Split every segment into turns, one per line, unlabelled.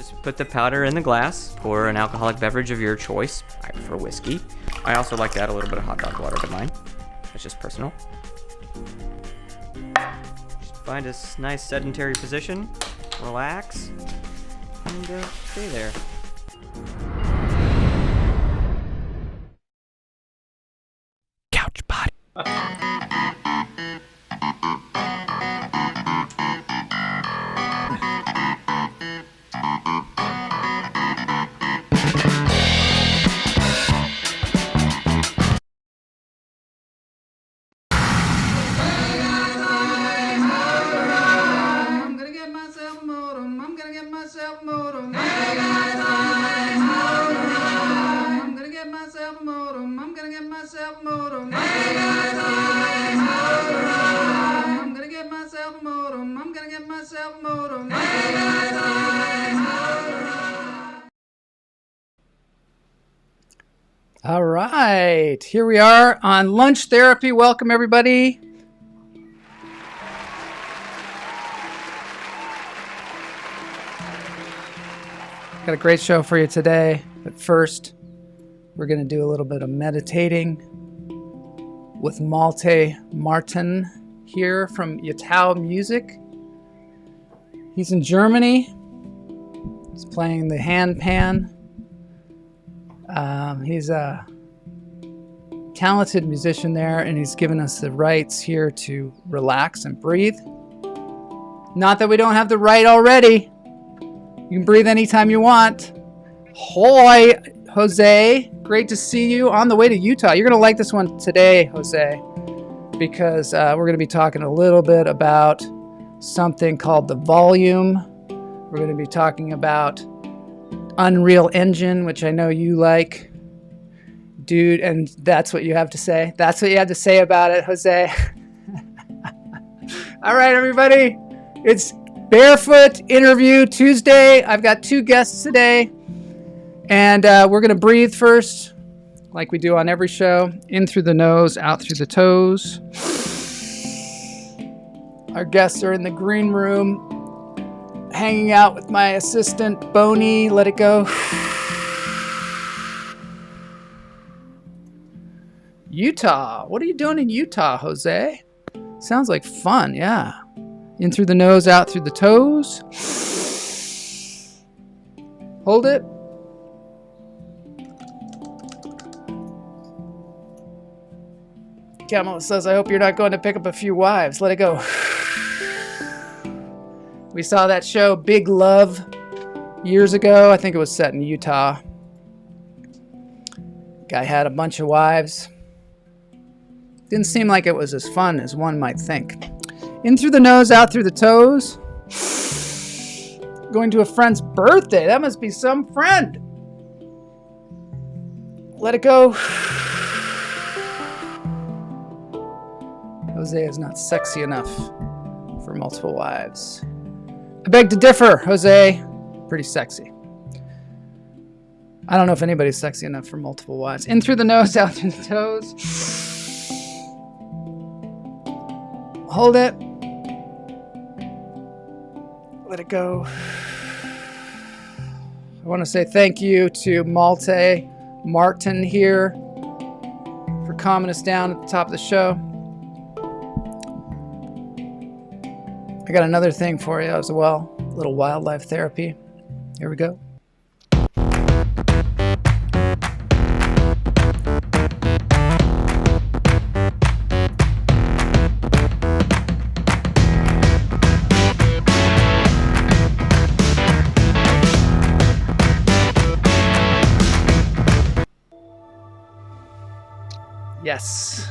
Just put the powder in the glass, pour an alcoholic beverage of your choice. I prefer whiskey. I also like to add a little bit of hot dog water to mine. That's just personal. Just find a nice sedentary position, relax, and stay there. Couch body.
All right, here we are on lunch therapy. Welcome, everybody. Got a great show for you today, but first, we're going to do a little bit of meditating with Malte Martin here from Yatao Music. He's in Germany. He's playing the handpan. He's a talented musician there, and he's given us the rights here to relax and breathe. Not that we don't have the right already. You can breathe anytime you want. Hoi, Jose. Great to see you on the way to Utah. You're going to like this one today, Jose, because we're going to be talking a little bit about something called the volume. We're going to be talking about Unreal Engine, which I know you like, dude, and that's what you have to say. That's what you have to say about it, Jose. All right, everybody. It's Barefoot Interview Tuesday. I've got two guests today, and we're going to breathe first, like we do on every show. In through the nose, out through the toes. Our guests are in the green room, hanging out with my assistant, Boney. Let it go. Utah. What are you doing in Utah, Jose? Sounds like fun, yeah. In through the nose, out through the toes. Hold it. Camel says, I hope you're not going to pick up a few wives. Let it go. We saw that show, Big Love, years ago. I think it was set in Utah. Guy had a bunch of wives. Didn't seem like it was as fun as one might think. In through the nose, out through the toes. Going to a friend's birthday. That must be some friend. Let it go. Jose is not sexy enough for multiple wives. I beg to differ, Jose. Pretty sexy. I don't know if anybody's sexy enough for multiple wives. In through the nose, out through the toes. Hold it. Let it go. I want to say thank you to Malte Martin here for calming us down at the top of the show. I got another thing for you as well. A little wildlife therapy. Here we go. Yes.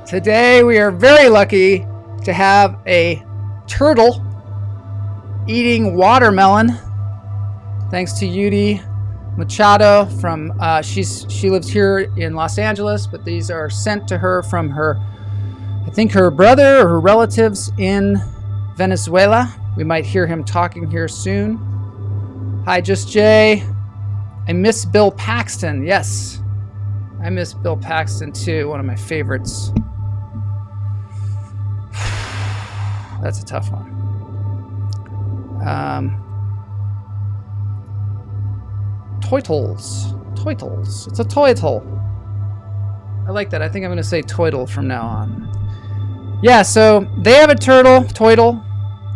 Today we are very lucky to have a turtle eating watermelon. Thanks to Yudi Machado from she lives here in Los Angeles, but these are sent to her from her, I think her brother or her relatives in Venezuela. We might hear him talking here soon. Hi, Just Jay. I miss Bill Paxton. Yes, I miss Bill Paxton too. One of my favorites. That's a tough one. Toitles. It's a toitle. I like that. I think I'm going to say toitle from now on. Yeah, so they have a toitle,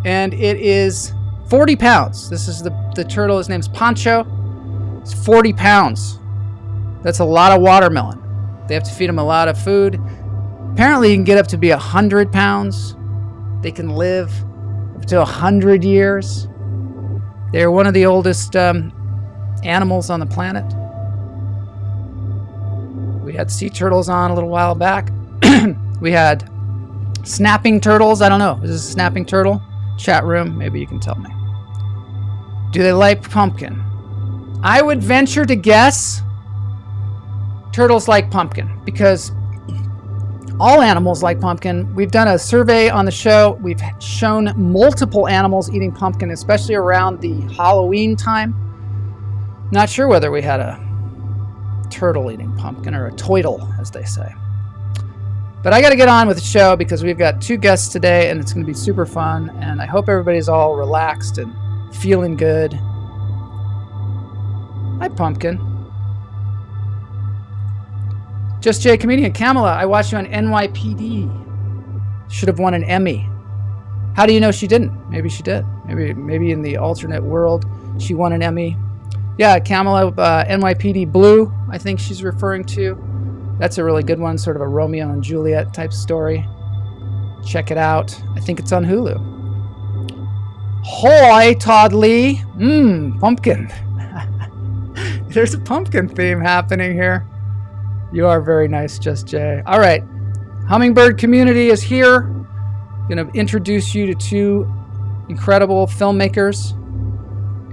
and it is 40 pounds. This is the turtle. His name's Pancho. It's 40 pounds. That's a lot of watermelon. They have to feed him a lot of food. Apparently, you can get up to be 100 pounds. They can live up to 100 years. They're one of the oldest animals on the planet. We had sea turtles on a little while back. We had snapping turtles. I don't know. Is this a snapping turtle? Chat room, maybe you can tell me. Do they like pumpkin? I would venture to guess turtles like pumpkin because all animals like pumpkin. We've done a survey on the show. We've shown multiple animals eating pumpkin, especially around the Halloween time. Not sure whether we had a turtle eating pumpkin or a toitle, as they say. But I got to get on with the show because we've got 2 guests today and it's going to be super fun. And I hope everybody's all relaxed and feeling good. Hi, Pumpkin. Just Jay comedian. Kamala, I watched you on NYPD. Should have won an Emmy. How do you know she didn't? Maybe she did. Maybe in the alternate world she won an Emmy. Yeah, Kamala, NYPD Blue, I think she's referring to. That's a really good one, sort of a Romeo and Juliet type story. Check it out. I think it's on Hulu. Hoy, Todd Lee. Pumpkin. There's a pumpkin theme happening here. You are very nice, Just Jay. All right. Hummingbird community is here. Going to introduce you to 2 incredible filmmakers.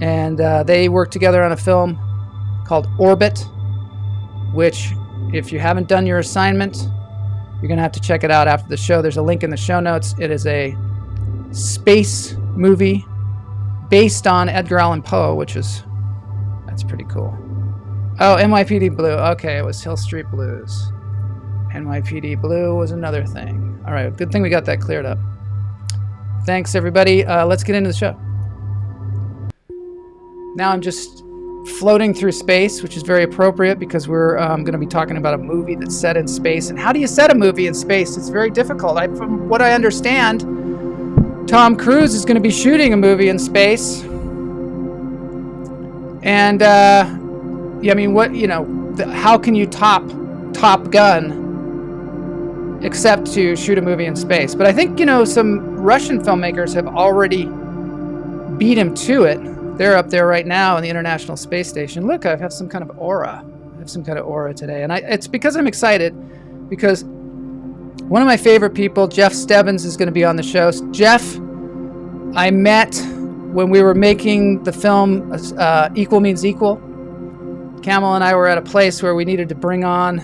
And they work together on a film called Orbit, which, if you haven't done your assignment, you're going to have to check it out after the show. There's a link in the show notes. It is a space movie based on Edgar Allan Poe, that's pretty cool. Oh, NYPD Blue. Okay, it was Hill Street Blues. NYPD Blue was another thing. All right, good thing we got that cleared up. Thanks, everybody. Let's get into the show. Now I'm just floating through space, which is very appropriate because we're going to be talking about a movie that's set in space. And how do you set a movie in space? It's very difficult. From what I understand, Tom Cruise is going to be shooting a movie in space. And, how can you top Gun except to shoot a movie in space? But I think, some Russian filmmakers have already beat him to it. They're up there right now in the International Space Station. Look, I have some kind of aura. Today. And it's because I'm excited because one of my favorite people, Geoff Stebbins, is going to be on the show. Geoff, I met when we were making the film Equal Means Equal. Camel and I were at a place where we needed to bring on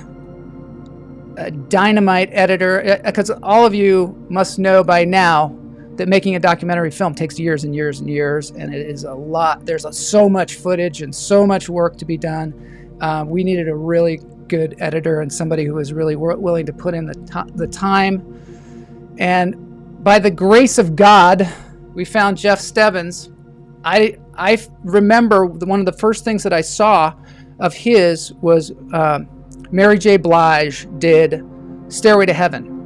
a dynamite editor, because all of you must know by now that making a documentary film takes years and years and years, and it is a lot. There's so much footage and so much work to be done. We needed a really good editor and somebody who was really willing to put in the time. And by the grace of God, we found Geoff Stebbins. I remember one of the first things that I saw of his was Mary J. Blige did Stairway to Heaven.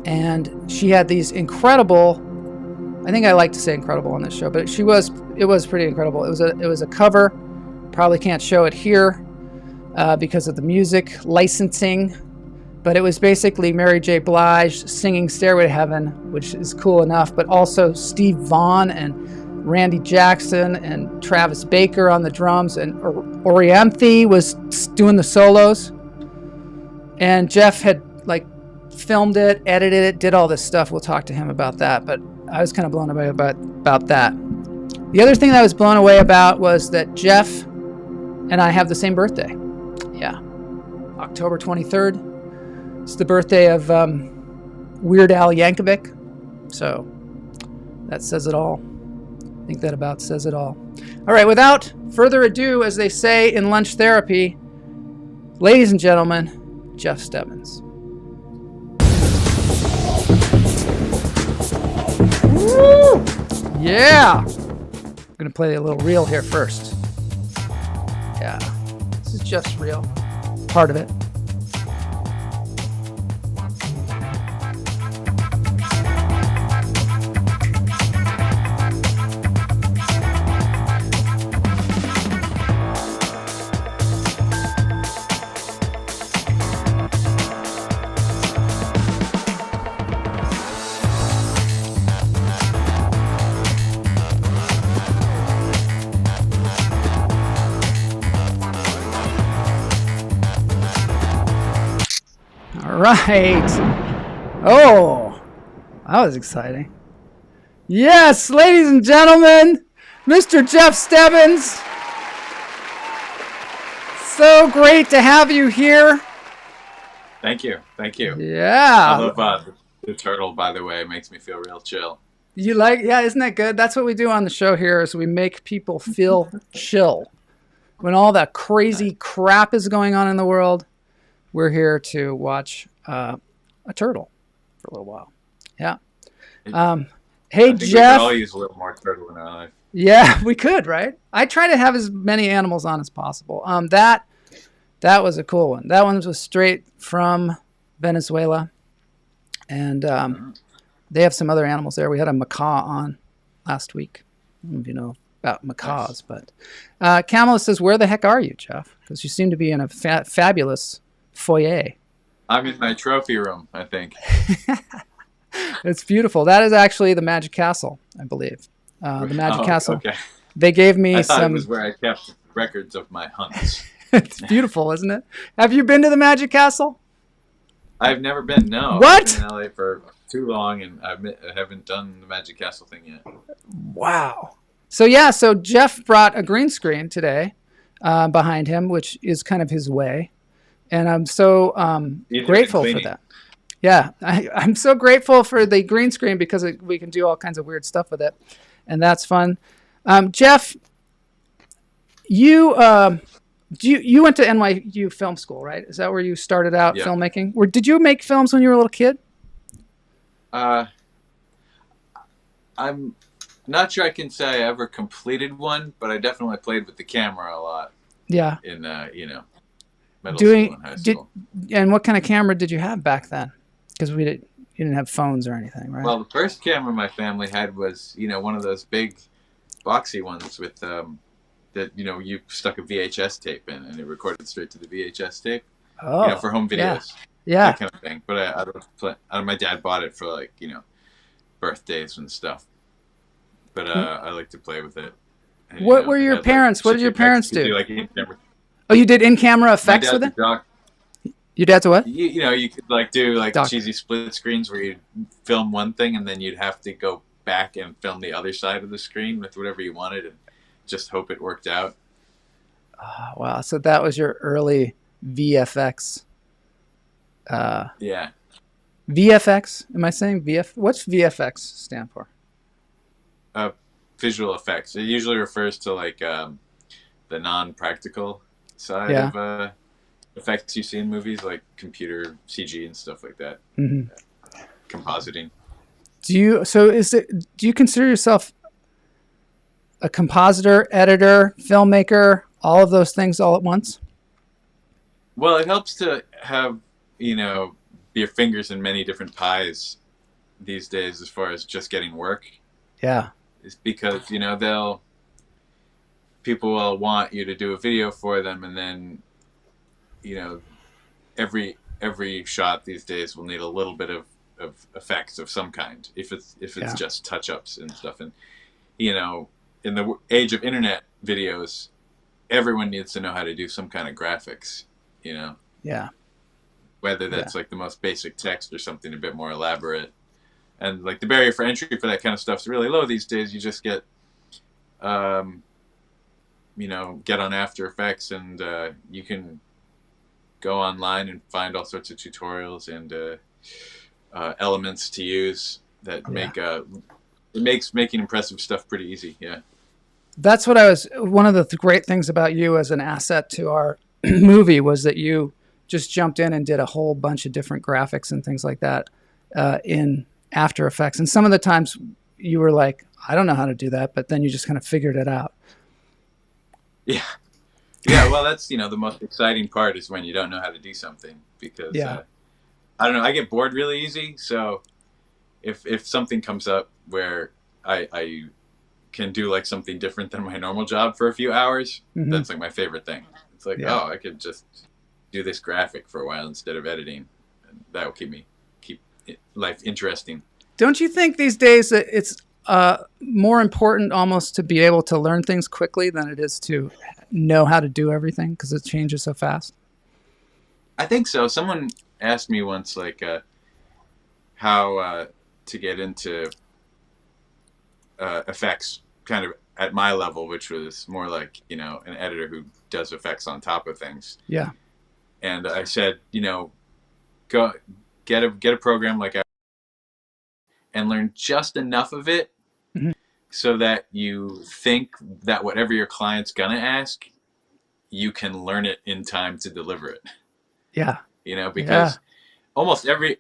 And she had these incredible, I think I like to say incredible on this show, but it was pretty incredible. It was a cover. Probably can't show it here because of the music licensing, but it was basically Mary J. Blige singing Stairway to Heaven, which is cool enough, but also Steve Vaughan and Randy Jackson and Travis Baker on the drums, and Orianthe was doing the solos. And Geoff had filmed it, edited it, did all this stuff. We'll talk to him about that, but I was kind of blown away about that. The other thing that I was blown away about was that Geoff and I have the same birthday. Yeah, October 23rd. It's the birthday of Weird Al Yankovic, so that says it all. I think that about says it all. All right, without further ado, as they say in lunch therapy, ladies and gentlemen, Geoff Stebbins. Yeah! I'm going to play a little reel here first. Yeah. This is just real. Part of it. Right. Oh, that was exciting. Yes, ladies and gentlemen, Mr. Geoff Stebbins. So great to have you here.
Thank you.
Yeah.
I love the turtle, by the way. It makes me feel real chill.
You like, yeah, isn't that good? That's what we do on the show here is we make people feel chill. When all that crazy crap is going on in the world, we're here to watch a turtle for a little while. Yeah. Hey,
I think
Geoff.
we could all use a little more turtle in our life.
Yeah, we could, right? I try to have as many animals on as possible. That was a cool one. That one was straight from Venezuela. And they have some other animals there. We had a macaw on last week. I don't know if you know about macaws, but Kamala says, where the heck are you, Geoff? Because you seem to be in a fabulous foyer.
I'm in my trophy room, I think.
It's beautiful. That is actually the Magic Castle, I believe. The Magic Castle.
Okay.
They gave me
I thought
some.
it was where I kept records of my hunts.
It's beautiful, isn't it? Have you been to the Magic Castle?
I've never been. No.
What?
I've been in LA for too long, and I haven't done the Magic Castle thing yet.
Wow. So Geoff brought a green screen today behind him, which is kind of his way. And I'm so grateful for that. Yeah, I'm so grateful for the green screen because we can do all kinds of weird stuff with it. And that's fun. Geoff, you went to NYU Film School, right? Is that where you started out filmmaking? Or did you make films when you were a little kid?
I'm not sure I can say I ever completed one, but I definitely played with the camera a lot.
Yeah.
In middle school and high school.
And what kind of camera did you have back then? Because you didn't have phones or anything, right?
Well, the first camera my family had was, one of those big boxy ones with that you stuck a VHS tape in and it recorded straight to the VHS tape.
Oh,
for home videos.
Yeah.
That kind of thing. But my dad bought it for birthdays and stuff. But I like to play with it. And,
what were your parents? What did your parents do?
In-camera.
Oh, you did in-camera effects with it? Your dad's a what?
You could do cheesy split screens where you'd film one thing and then you'd have to go back and film the other side of the screen with whatever you wanted and just hope it worked out.
Oh, wow. So that was your early VFX.
Yeah.
VFX? Am I saying VF? What's VFX stand for?
Visual effects. It usually refers to the non-practical side of effects you see in movies, like computer CG and stuff like that.
Mm-hmm.
Compositing.
Do you consider yourself a compositor, editor, filmmaker, all of those things all at once?
Well, it helps to have your fingers in many different pies these days as far as just getting work.
Yeah.
It's because people will want you to do a video for them, and then every shot these days will need a little bit of effects of some kind if it's just touch-ups and stuff. And in the age of internet videos, everyone needs to know how to do some kind of graphics.
Yeah.
Whether that's the most basic text or something a bit more elaborate. And the barrier for entry for that kind of stuff is really low these days. You just get get on After Effects and you can go online and find all sorts of tutorials and elements to use that makes making impressive stuff pretty easy. Yeah.
That's what one of the great things about you as an asset to our movie was that you just jumped in and did a whole bunch of different graphics and things like that in After Effects. And some of the times you were like, I don't know how to do that, but then you just kind of figured it out.
Yeah. Yeah, well, that's, the most exciting part is when you don't know how to do something because, I don't know, I get bored really easy. So if something comes up where I can do like something different than my normal job for a few hours, that's like my favorite thing. It's like, oh, I could just do this graphic for a while instead of editing. And that will keep life interesting.
Don't you think these days that it's more important almost to be able to learn things quickly than it is to know how to do everything because it changes so fast?
I think so. Someone asked me once, like, how to get into effects kind of at my level, which was more like, an editor who does effects on top of things.
Yeah.
And I said, go get a program like and learn just enough of it so that you think that whatever your client's gonna ask, you can learn it in time to deliver it.
Yeah.
Because almost everything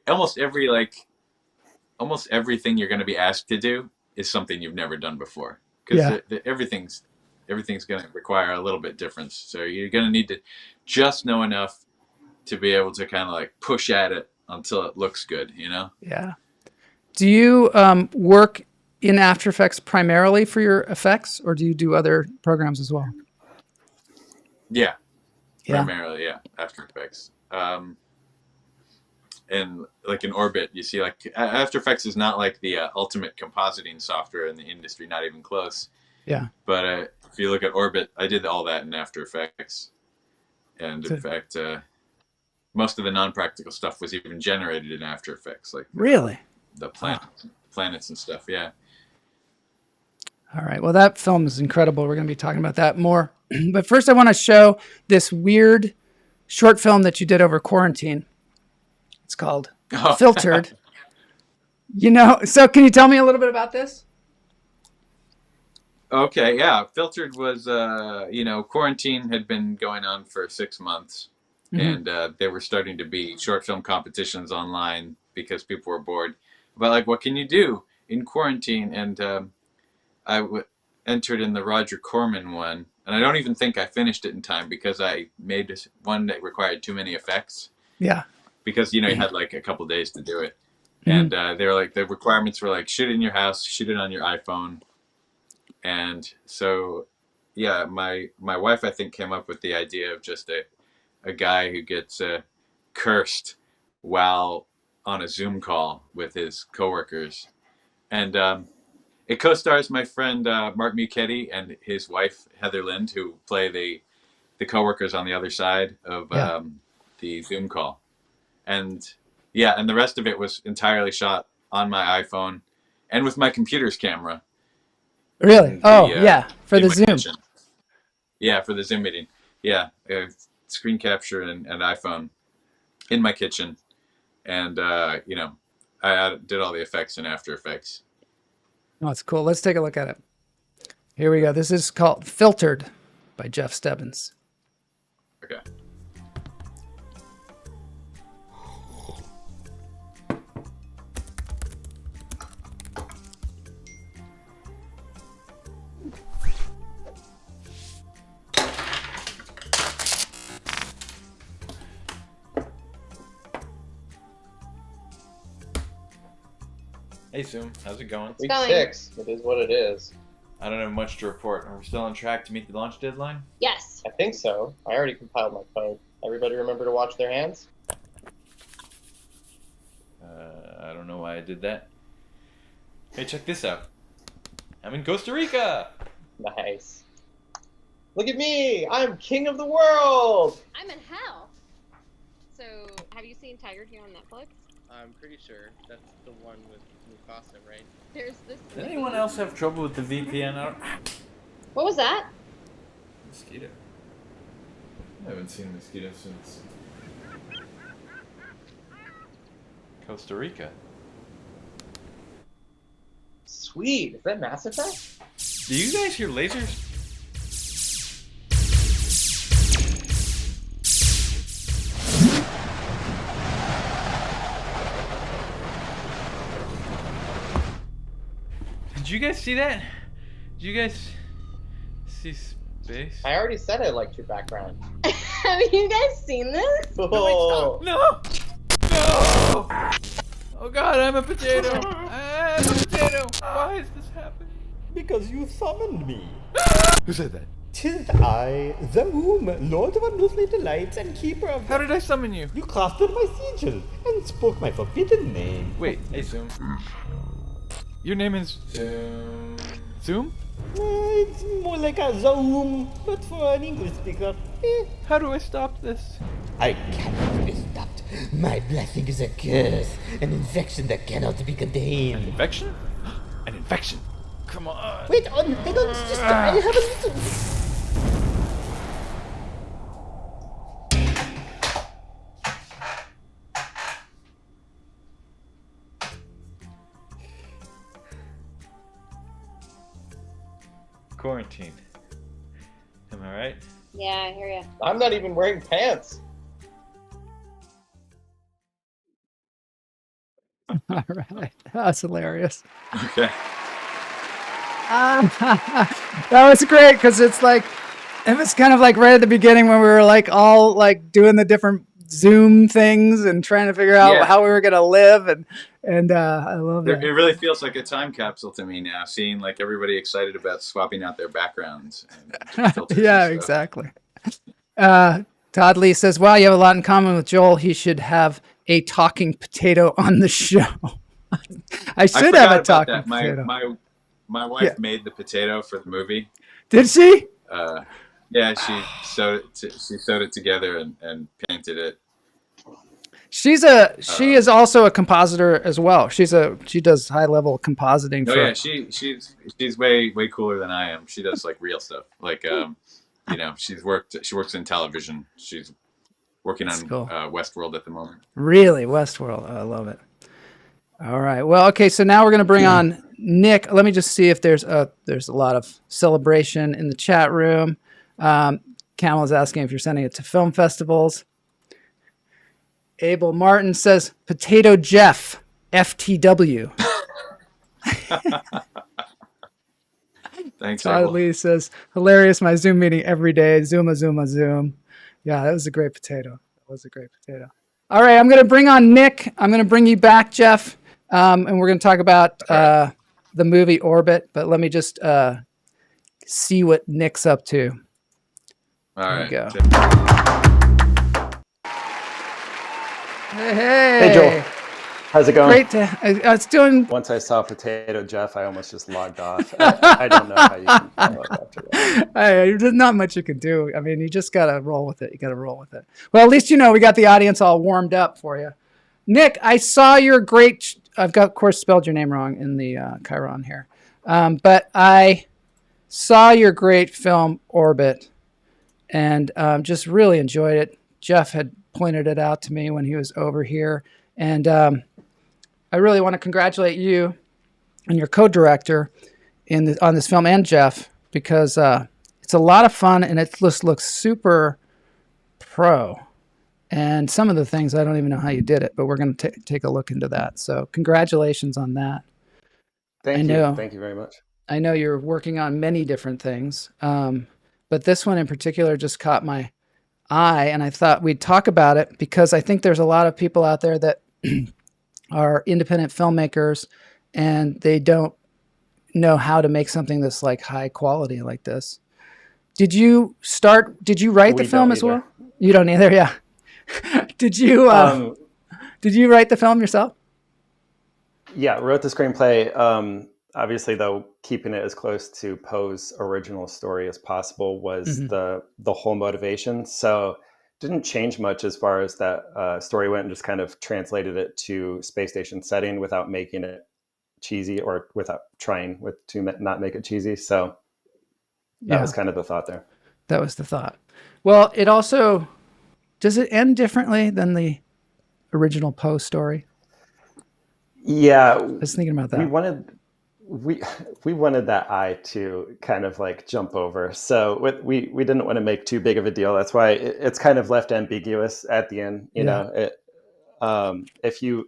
you're going to be asked to do is something you've never done before. Because everything's going to require a little bit difference. So you're going to need to just know enough to be able to kind of like push at it until it looks good,
Yeah. Do you work in After Effects primarily for your effects, or do you do other programs as well?
Yeah. Primarily, After Effects. And like in Orbit, you see, like After Effects is not like the ultimate compositing software in the industry, not even close.
Yeah.
But if you look at Orbit, I did all that in After Effects. And in fact, most of the non-practical stuff was even generated in After Effects, like
really
the planets and stuff. Yeah.
All right. Well, that film is incredible. We're going to be talking about that more. But first, I want to show this weird short film that you did over quarantine. It's called Filtered. So can you tell me a little bit about this?
Okay, yeah. Filtered was, quarantine had been going on for 6 months. And there were starting to be short film competitions online because people were bored. But, like, what can you do in quarantine? And I entered in the Roger Corman one. And I don't even think I finished it in time because I made one that required too many effects.
Yeah.
Because, you had like a couple days to do it. And they were like, the requirements were like, shoot it in your house, shoot it on your iPhone. And so, yeah, my wife, I think, came up with the idea of just a guy who gets cursed while on a Zoom call with his coworkers. And it co-stars my friend Mark Muchetti and his wife, Heather Lind, who play the coworkers on the other side of the Zoom call. And and the rest of it was entirely shot on my iPhone and with my computer's camera.
Really? For the Zoom.
Kitchen. Yeah, for the Zoom meeting. Yeah, screen capture and iPhone in my kitchen. And, I did all the effects in After Effects.
Oh, that's cool. Let's take a look at it. Here we go. This is called Filtered by Geoff Stebbins.
Okay. Hey, Zoom. How's it going?
Week 6. It is what it is.
I don't have much to report. Are we still on track to meet the launch deadline?
Yes. I think so. I already compiled my code. Everybody remember to wash their hands?
I don't know why I did that. Hey, check this out. I'm in Costa Rica!
Nice. Look at me! I'm king of the world!
I'm in hell. So, have you seen Tiger King on Netflix?
I'm pretty sure that's the one with Mufasa, right?
There's this.
Does anyone else have trouble with the VPN?
What was that?
Mosquito. I haven't seen a mosquito since Costa Rica.
Sweet. Is that Mass Effect?
Do you guys hear lasers? Did you guys see that? Did you guys see Space?
I already said I liked your background.
Have you guys seen this?
Oh,
No! No! Oh God, I'm a potato. I'm a potato. Why is this happening?
Because you summoned me.
Who said that?
'Tis I, the womb, Lord of unearthly delights and keeper of...
How did I summon you?
You crafted my sigil and spoke my forbidden name.
Wait, hey Zoom. Your name is Zoom. Zoom?
It's more like a zoom, but for an English speaker.
How do I stop this?
I cannot be stopped. My blessing is a curse, an infection that cannot be contained.
Infection? An infection. Come on.
Wait on, hang on, sister, I have a little...
Quarantine. Am I right?
Yeah, I hear ya.
I'm not even wearing pants.
All right. That's hilarious.
Okay.
That was great because it's like, it was kind of like right at the beginning when we were like all like doing the different Zoom things and trying to figure out how we were going to live. And I love
It
that.
really feels like a time capsule to me now, seeing like everybody excited about swapping out their backgrounds. And filters and
Yeah,
stuff.
exactly. Todd Lee says, wow, you have a lot in common with Joel. He should have a talking potato on the show. I should
forgot
have a
about
talking
that.
potato.
My wife
Yeah.
made the potato for the movie.
Did she?
Yeah, she sewed it together and painted it.
She is also a compositor as well. She does high level compositing.
Oh yeah, she's way cooler than I am. She does like real stuff. Like she works in television. She's working on
cool.
Westworld at the moment.
Really, Westworld. I love it. All right. Well, okay. So now we're going to bring on Nick. Let me just see if there's a lot of celebration in the chat room. Camel is asking if you're sending it to film festivals. Abel Martin says, Potato Jeff, FTW.
Thanks,
Todd
Abel.
Lee says, hilarious, my Zoom meeting every day. Zuma, Zuma, Zoom. Yeah, that was a great potato. All right, I'm going to bring on Nick. I'm going to bring you back, Jeff. And we're going to talk about the movie Orbit. But let me just see what Nick's up to.
All right.
There we
Tip.
go. Hey,
Joel. How's it going?
Great to. It's doing.
Once I saw Potato Jeff, I almost just logged off. I don't know how you can follow up after that.
There's not much you can do. I mean, you just got to roll with it. Well, at least we got the audience all warmed up for you. Nick, I saw your great. I've got, of course, spelled your name wrong in the Chiron here. But I saw your great film, Orbit, and just really enjoyed it. Jeff had pointed it out to me when he was over here. And I really want to congratulate you and your co-director on this film, and Jeff, because it's a lot of fun and it just looks super pro. And some of the things, I don't even know how you did it, but we're going to take a look into that. So congratulations on that.
Thank you. Thank you very much.
I know you're working on many different things, but this one in particular just caught my eye, and I thought we'd talk about it because I think there's a lot of people out there that are independent filmmakers and they don't know how to make something that's like high quality like this. Did you write the film as well? You don't either, yeah. Did you write the film yourself?
Yeah, wrote the screenplay. Obviously, though, keeping it as close to Poe's original story as possible was the whole motivation. So didn't change much as far as that story went, and just kind of translated it to space station setting without making it cheesy, or without trying to not make it cheesy. So that was kind of the thought there.
That was the thought. Well, it also, does it end differently than the original Poe story?
Yeah,
I was thinking about that.
We wanted that eye to kind of like jump over. So we didn't want to make too big of a deal. That's why it's kind of left ambiguous at the end. You know, if you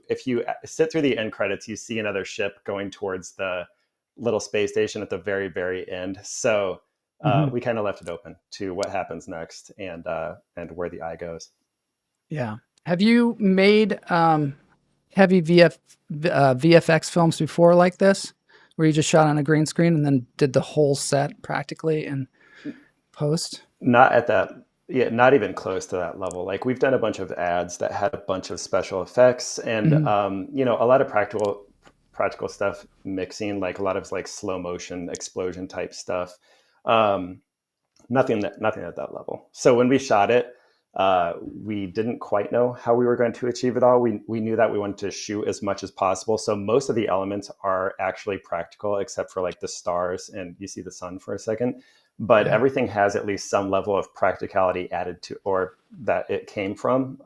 sit through the end credits, you see another ship going towards the little space station at the very, very end. So We kind of left it open to what happens next and where the eye goes.
Yeah. Have you made heavy VFX films before like this, where you just shot on a green screen and then did the whole set practically in post?
Not at that. Yeah, not even close to that level. Like we've done a bunch of ads that had a bunch of special effects and a lot of practical stuff mixing, like a lot of like slow motion explosion type stuff. Nothing at that level. So when we shot it, we didn't quite know how we were going to achieve it all. We knew that we wanted to shoot as much as possible. So most of the elements are actually practical, except for like the stars and you see the sun for a second. But everything has at least some level of practicality added to, or that it came from.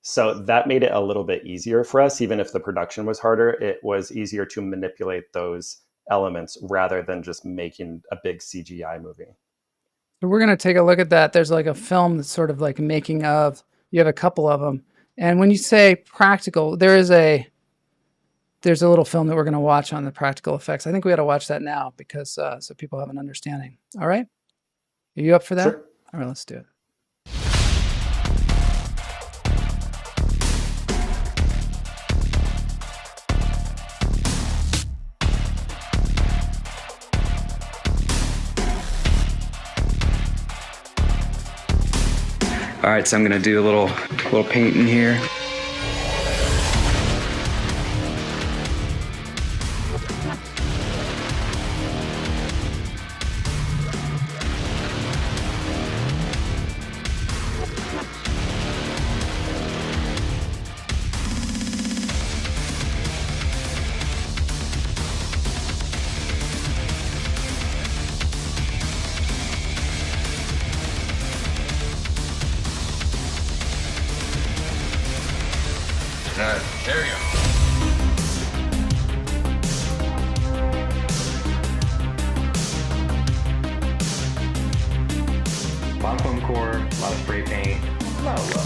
So that made it a little bit easier for us. Even if the production was harder, it was easier to manipulate those elements rather than just making a big CGI movie.
So we're going to take a look at that. There's like a film that's sort of like making of, you have a couple of them. And when you say practical, there's a little film that we're going to watch on the practical effects. I think we ought to watch that now because so people have an understanding. All right. Are you up for that?
Sure.
All right, let's do it.
All right, so I'm gonna do a little painting here.
There we go.
A lot of foam core, a lot of spray paint, a lot of love.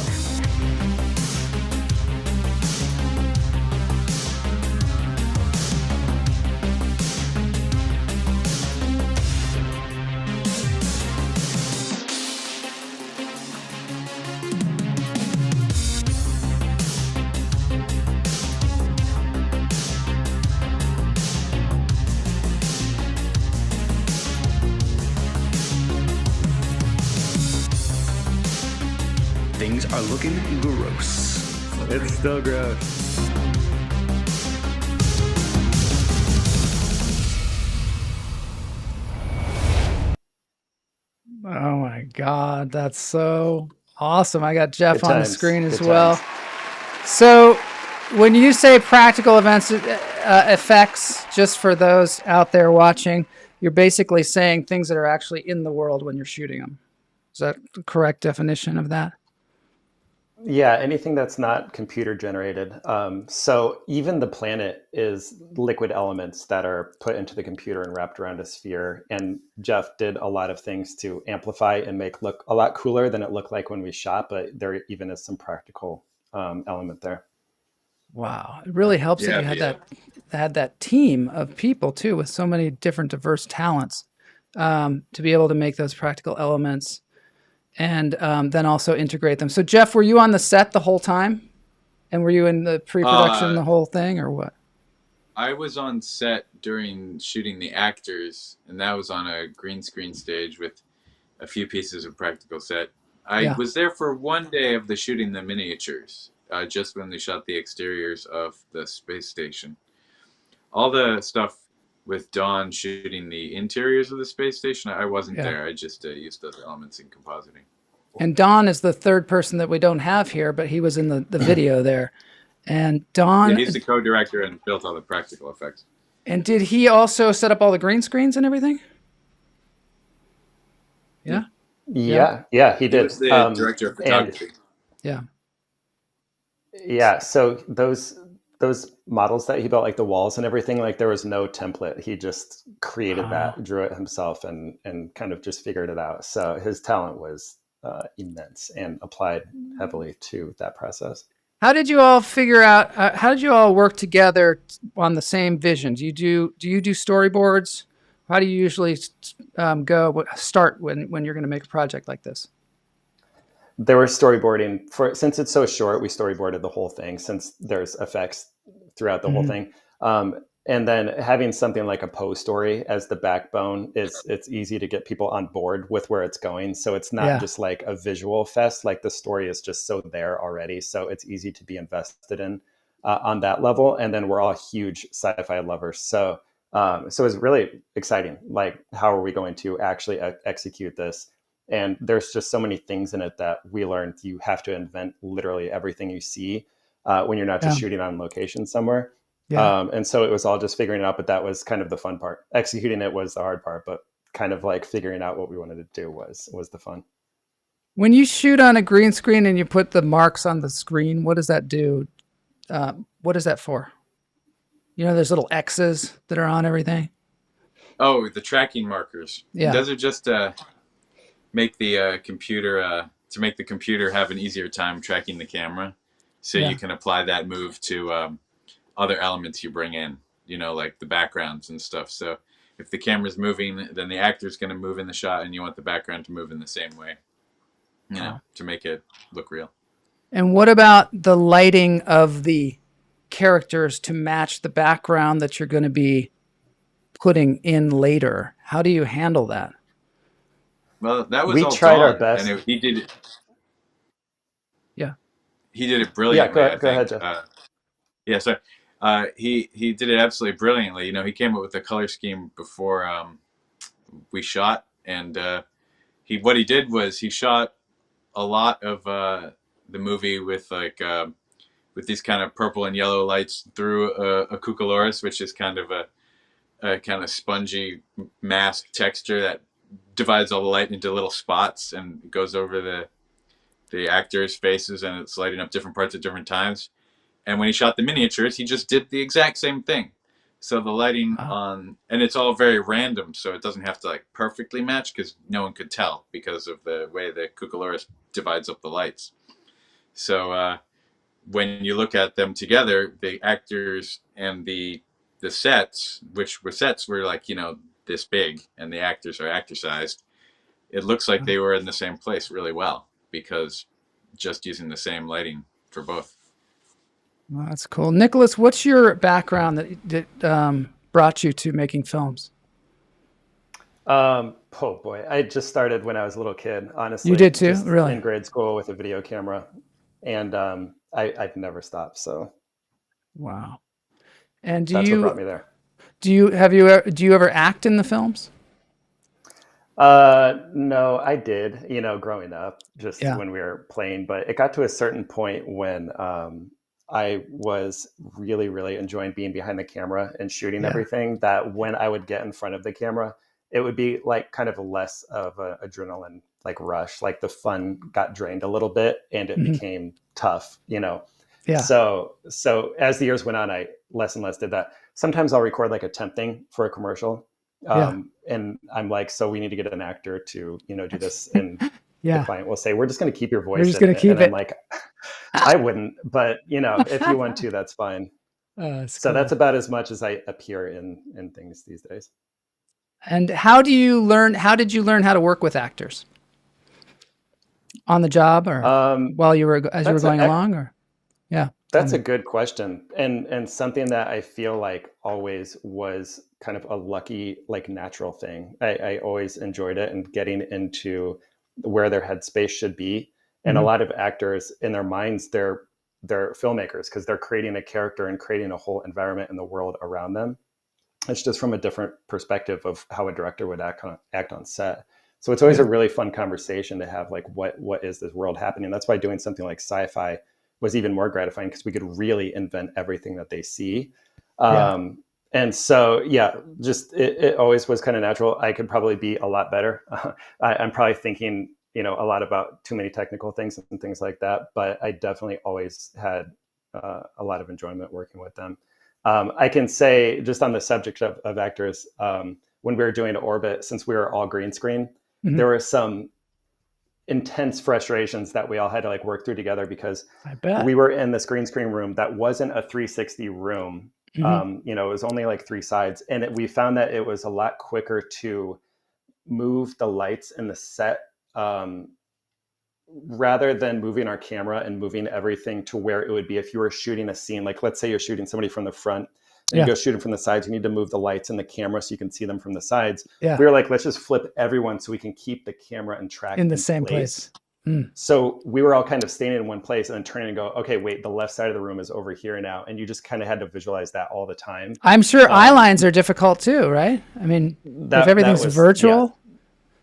Things are looking gross.
It's still gross.
Oh my God, that's so awesome. I got Geoff
Good
on the
times.
screen as
Good
well.
times.
So when you say practical effects, just for those out there watching, you're basically saying things that are actually in the world when you're shooting them. Is that the correct definition of that?
Yeah, anything that's not computer generated. So even the planet is liquid elements that are put into the computer and wrapped around a sphere. And Geoff did a lot of things to amplify and make look a lot cooler than it looked like when we shot, but there even is some practical element there.
Wow. It really helps that you had that team of people too, with so many different diverse talents, to be able to make those practical elements and then also integrate them. So Geoff, were you on the set the whole time? And were you in the pre-production, the whole thing, or what?
I was on set during shooting the actors, and that was on a green screen stage with a few pieces of practical set. I was there for one day of the shooting the miniatures, just when they shot the exteriors of the space station. All the stuff with Dawn shooting the interiors of the space station, I wasn't there. I just used those elements in compositing.
And Don is the third person that we don't have here, but he was in the video there. And Don...
Yeah, he's the co-director and built all the practical effects.
And did he also set up all the green screens and everything? Yeah?
Yeah, he did.
He was the director of photography.
Yeah, so those models that he built, like the walls and everything, like there was no template. He just created that, drew it himself, and kind of just figured it out. So his talent was immense and applied heavily to that process.
How did you all figure out, how did you all work together on the same vision? Do you do storyboards How do you usually start when you're going to make a project like this?
There was storyboarding since it's so short. We storyboarded the whole thing since there's effects throughout the whole thing. And then having something like a Poe story as the backbone it's easy to get people on board with where it's going. So it's not just like a visual fest. Like the story is just so there already. So it's easy to be invested in on that level. And then we're all huge sci-fi lovers. So it's really exciting. Like, how are we going to actually execute this? And there's just so many things in it that we learned. You have to invent literally everything you see when you're not just shooting on location somewhere. And so it was all just figuring it out, but that was kind of the fun part. Executing it was the hard part, but kind of like figuring out what we wanted to do was the fun.
When you shoot on a green screen and you put the marks on the screen, what does that do? What is that for? You know, there's little X's that are on everything.
Oh, the tracking markers.
Yeah.
Those are just make the computer have an easier time tracking the camera, so you can apply that move to other elements you bring in, you know, like the backgrounds and stuff. So if the camera's moving, then the actor's going to move in the shot, and you want the background to move in the same way, you know, to make it look real.
And what about the lighting of the characters to match the background that you're going to be putting in later? How do you handle that?
Well, that was
we
all
tried our
Don,
best.
and he did it.
Yeah,
he did it brilliantly.
Yeah, go ahead, Geoff.
Yeah, sorry. He did it absolutely brilliantly. You know, he came up with a color scheme before we shot, and what he did was he shot a lot of the movie with with these kind of purple and yellow lights through a cucoloris, which is kind of a kind of spongy mask texture that divides all the light into little spots and goes over the actors' faces, and it's lighting up different parts at different times. And when he shot the miniatures, he just did the exact same thing. So the lighting and it's all very random, so it doesn't have to like perfectly match because no one could tell because of the way the cucoloris divides up the lights. So when you look at them together, the actors and the sets, which were like, you know, this big, and the actors are actor sized, it looks like they were in the same place really well because just using the same lighting for both.
Well, that's cool. Nicholas, what's your background that brought you to making films?
Oh boy, I just started when I was a little kid. Honestly,
you did too,
just
really?
In grade school with a video camera, and I've never stopped. So,
wow. And
that's what brought me there.
Do you ever act in the films?
No, I did. You know, growing up, just when we were playing, but it got to a certain point when I was really, really enjoying being behind the camera and shooting everything, that when I would get in front of the camera, it would be like kind of less of an adrenaline like rush. Like the fun got drained a little bit and it became tough, you know?
Yeah.
So as the years went on, I less and less did that. Sometimes I'll record like a temp thing for a commercial. And I'm like, so we need to get an actor to, you know, do this. And the client will say, we're just going to keep your voice.
We're just going to keep it.
I'm like, I wouldn't, but you know, if you want to, that's fine. So that's about as much as I appear in things these days.
And how did you learn how to work with actors? On the job or while you were going along, or? Yeah.
That's a good question. And something that I feel like always was kind of a lucky, like natural thing. I always enjoyed it and getting into where their headspace should be. And a lot of actors in their minds, they're filmmakers because they're creating a character and creating a whole environment in the world around them. It's just from a different perspective of how a director would act on set. So it's always a really fun conversation to have, like, what is this world happening? That's why doing something like sci-fi was even more gratifying because we could really invent everything that they see. And so, just it always was kind of natural. I could probably be a lot better. I'm probably thinking, you know, a lot about too many technical things and things like that. But I definitely always had a lot of enjoyment working with them. I can say, just on the subject of actors, when we were doing Orbit, since we were all green screen, there were some intense frustrations that we all had to like work through together because we were in this green screen room that wasn't a 360 room. You know, it was only like 3 sides, and we found that it was a lot quicker to move the lights in the set rather than moving our camera and moving everything to where it would be if you were shooting a scene. Like, let's say you're shooting somebody from the front and you go shooting from the sides, you need to move the lights in the camera so you can see them from the sides. We were like, let's just flip everyone so we can keep the camera and track
in the same place.
So we were all kind of staying in one place and then turning and go, okay, wait, the left side of the room is over here now. And you just kind of had to visualize that all the time.
I'm sure eye lines are difficult too, right? I mean, if everything's virtual,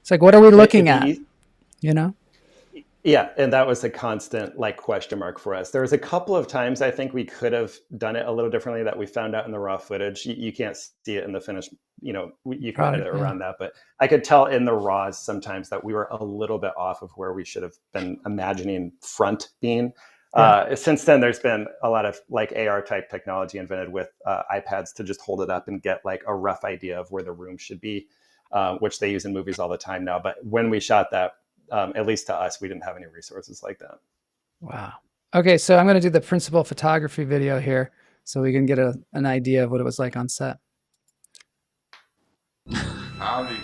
it's like, what are we looking at? You know?
Yeah, and that was a constant like question mark for us. There was a couple of times I think we could have done it a little differently that we found out in the raw footage. You can't see it in the finished, you know, you can edit around that. But I could tell in the raws sometimes that we were a little bit off of where we should have been imagining front being. Since then, there's been a lot of like AR type technology invented with iPads to just hold it up and get like a rough idea of where the room should be, which they use in movies all the time now. But when we shot that, at least to us, we didn't have any resources like that.
Wow. Okay, so I'm going to do the principal photography video here so we can get an idea of what it was like on set.
Howdy.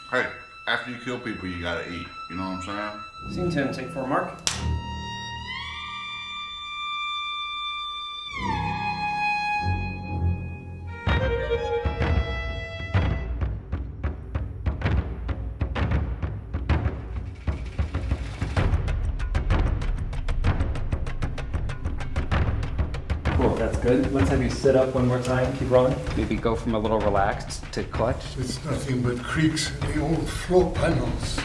Hey, after you kill people, you gotta eat. You know what I'm saying?
Scene 10, take 4, Mark.
That's good. Let's have you sit up one more time. Keep rolling. Maybe go from a little relaxed to clutch.
It's nothing but creaks in the old floor panels.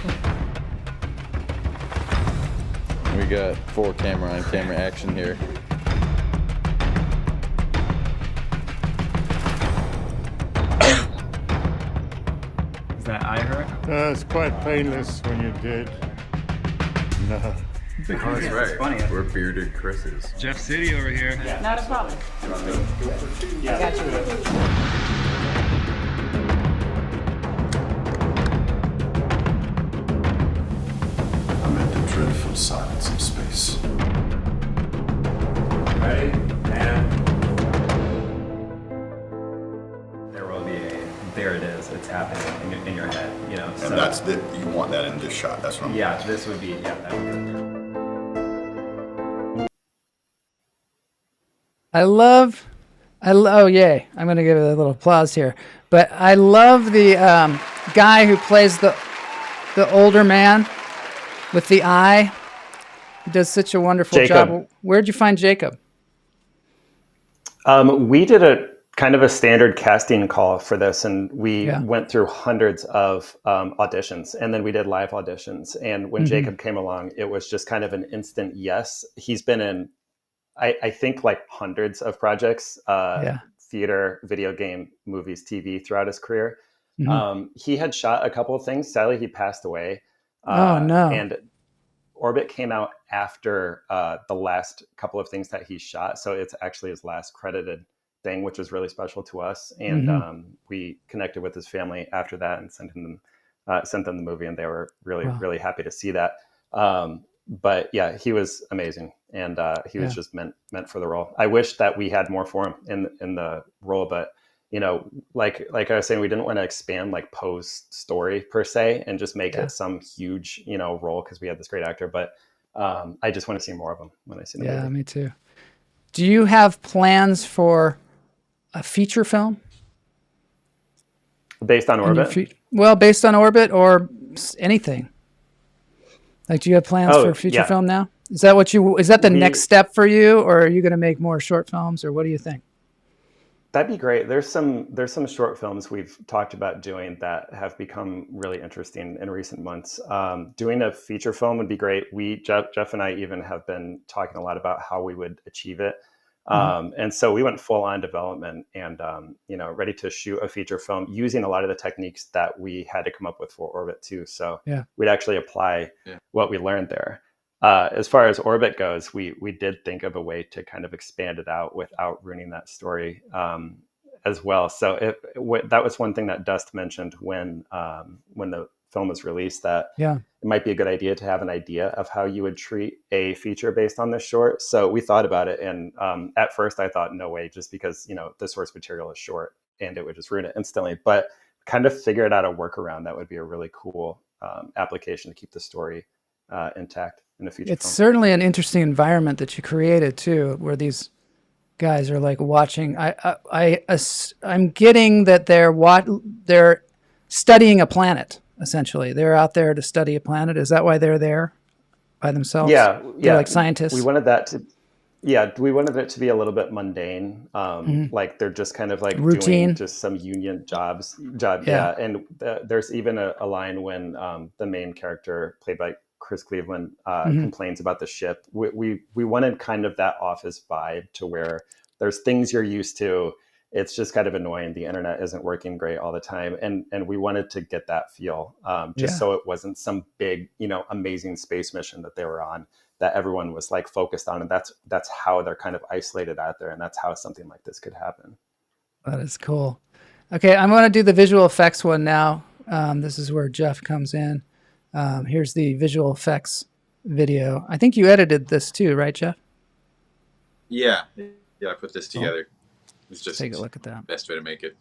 We got 4 camera on camera action here.
Is that eye hurt?
It's quite painless when you're dead. No.
Oh, that's right. Funny. We're bearded Chris's.
Jeff City over here.
Yeah. Not a problem.
Yeah.
I got you.
I'm at the dreadful silence of space.
Ready? And there will be there it is. It's happening in your head, you know.
And that's the, you want that in this shot. That's what I'm
Yeah, this would be, that would be.
Oh yay, I'm going to give it a little applause here. But I love the guy who plays the older man with the eye. He does such a wonderful job. Where'd you find Jacob?
We did a kind of a standard casting call for this, and we went through hundreds of auditions, and then we did live auditions. And when Jacob came along, it was just kind of an instant yes. He's been in I think like hundreds of projects, theater, video game, movies, TV throughout his career. He had shot a couple of things. Sadly, he passed away.
Oh no.
And Orbit came out after the last couple of things that he shot. So it's actually his last credited thing, which was really special to us. And we connected with his family after that and sent them the movie, and they were really happy to see that. But yeah, he was amazing, and he was just meant for the role. I wish that we had more for him in the role, but you know, like I was saying, we didn't want to expand like Poe's story per se and just make it some huge, you know, role because we had this great actor. But I just want to see more of him when I see the movie.
Yeah, me too. Do you have plans for a feature film
based on Orbit?
Well, based on Orbit or anything. Like, do you have plans for a feature film now? Is that the next step for you, or are you going to make more short films, or what do you think?
That'd be great. There's some short films we've talked about doing that have become really interesting in recent months. Doing a feature film would be great. Geoff and I even have been talking a lot about how we would achieve it. And so we went full on development and, ready to shoot a feature film using a lot of the techniques that we had to come up with for Orbit too. So we'd actually apply what we learned there. As far as Orbit goes, we did think of a way to kind of expand it out without ruining that story as well. So that was one thing that Dust mentioned when the film was released that
Yeah.
it might be a good idea to have an idea of how you would treat a feature based on this short. So we thought about it. And at first I thought, no way, just because, the source material is short and it would just ruin it instantly. But kind of figured out a workaround that would be a really cool application to keep the story intact in a feature
It's
film.
certainly an interesting environment that you created too, where these guys are like watching. I'm getting that they're studying a planet. Essentially, they're out there to study a planet. Is that why they're there by themselves?
Yeah,
They're like scientists.
We wanted it to be a little bit mundane. Like they're just kind of like
routine,
doing just some union job. Yeah. And there's even a line when the main character, played by Chris Cleveland, complains about the ship. We wanted kind of that office vibe to where there's things you're used to. It's just kind of annoying. The internet isn't working great all the time. And we wanted to get that feel so it wasn't some big, amazing space mission that they were on that everyone was like focused on. And that's how they're kind of isolated out there. And that's how something like this could happen.
That is cool. Okay. I'm going to do the visual effects one now. This is where Geoff comes in. Here's the visual effects video. I think you edited this too, right, Geoff?
Yeah. I put this together. It's just
take a look at that.
Best way to make it.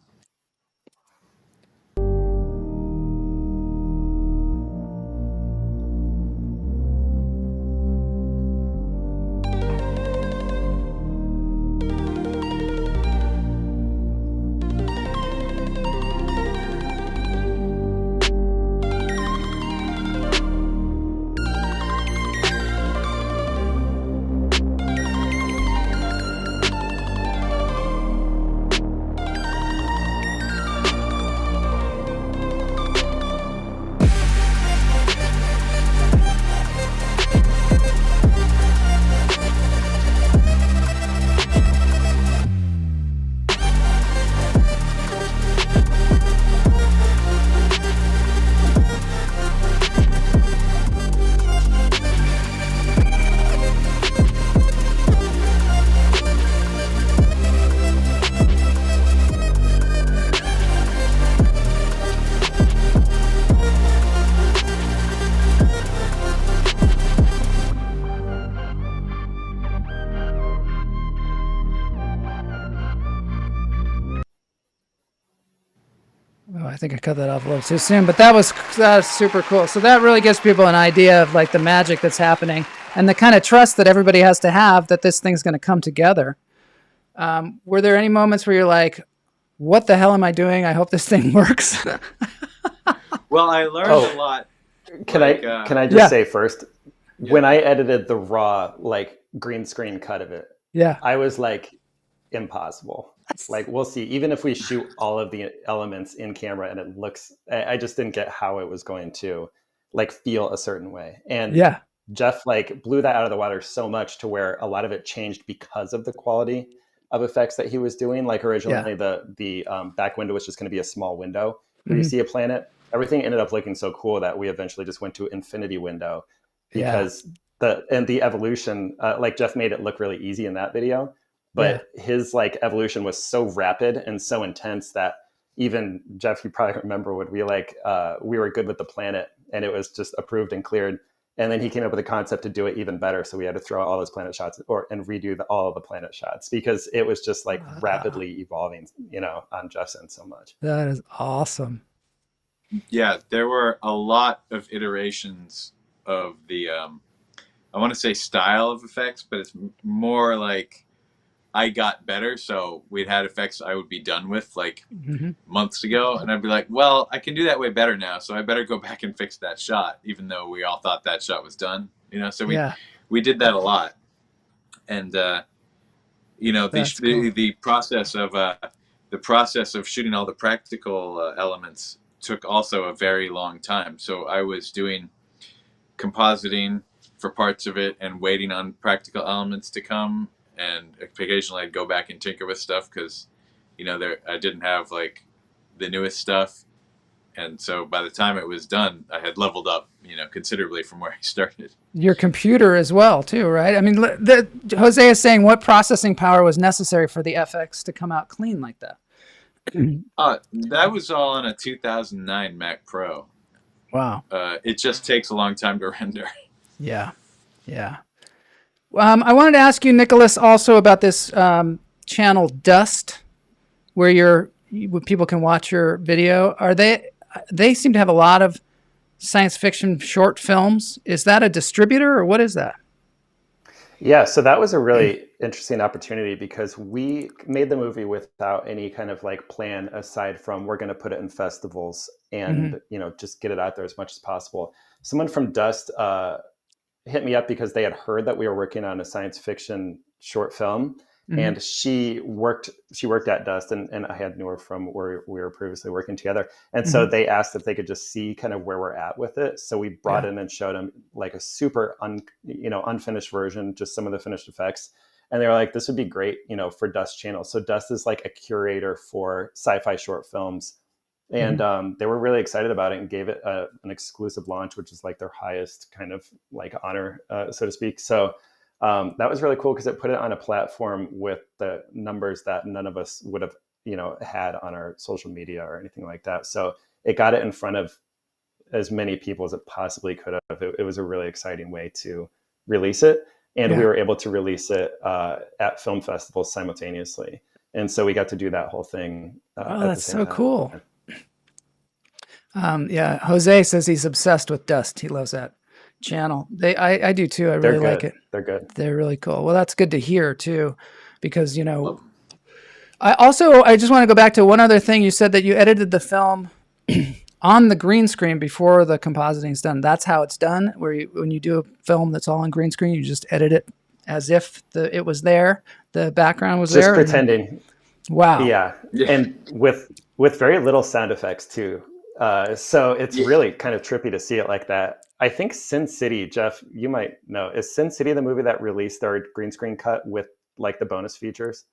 I think I cut that off a little too soon, but that's super cool. So that really gives people an idea of like the magic that's happening and the kind of trust that everybody has to have that this thing's going to come together. Were there any moments where you're like, what the hell am I doing? I hope this thing works.
Well, I learned a lot.
Can I just say first, when I edited the raw like green screen cut of it, I was like, impossible. Like, we'll see. Even if we shoot all of the elements in camera and it looks, I just didn't get how it was going to like feel a certain way. And Geoff like blew that out of the water so much to where a lot of it changed because of the quality of effects that he was doing. Like originally the back window was just going to be a small window where you see a planet. Everything ended up looking so cool that we eventually just went to infinity window because the evolution, like Geoff made it look really easy in that video. But his like evolution was so rapid and so intense that even Geoff, you probably remember when we were good with the planet and it was just approved and cleared. And then he came up with a concept to do it even better. So we had to throw out all those planet shots and redo all of the planet shots because it was just like rapidly evolving, on Geoff's end so much.
That is awesome.
Yeah, there were a lot of iterations of the, I want to say style of effects, but it's more like, I got better, so we'd had effects I would be done with like months ago, and I'd be like, well, I can do that way better now, so I better go back and fix that shot, even though we all thought that shot was done, so we did that a lot. And the process of shooting all the practical elements took also a very long time. So I was doing compositing for parts of it and waiting on practical elements to come. And occasionally I'd go back and tinker with stuff because, I didn't have like the newest stuff. And so by the time it was done, I had leveled up, considerably from where I started.
Your computer as well, too, right? I mean, Jose is saying what processing power was necessary for the FX to come out clean like that?
That was all on a 2009 Mac Pro.
Wow.
It just takes a long time to render.
Yeah. Yeah. I wanted to ask you, Nicholas, also about this channel Dust, where people can watch your video. They seem to have a lot of science fiction short films. Is that a distributor or what is that?
Yeah, so that was a really interesting opportunity because we made the movie without any kind of like plan aside from we're going to put it in festivals and just get it out there as much as possible. Someone from Dust hit me up because they had heard that we were working on a science fiction short film, and she worked at Dust, and I had knew her from where we were previously working together, and so they asked if they could just see kind of where we're at with it. So we brought in and showed them like a super unfinished version, just some of the finished effects, and they were like, "This would be great, for Dust channel." So Dust is like a curator for sci-fi short films. And they were really excited about it and gave it an exclusive launch, which is like their highest kind of like honor, so to speak. So that was really cool because it put it on a platform with the numbers that none of us would have, had on our social media or anything like that. So it got it in front of as many people as it possibly could have. It was a really exciting way to release it. And we were able to release it at film festivals simultaneously. And so we got to do that whole thing.
That's so cool. Jose says he's obsessed with Dust. He loves that channel. I do too. I really like it.
They're good.
They're really cool. Well, that's good to hear too, because I just want to go back to one other thing. You said that you edited the film on the green screen before the compositing is done. That's how it's done. When you do a film that's all on green screen, you just edit it as if it was there, the background was there.
Just pretending.
Wow.
Yeah, and with very little sound effects too. So it's really kind of trippy to see it like that. I think Sin City, Geoff, you might know, is Sin City the movie that released their green screen cut with like the bonus features?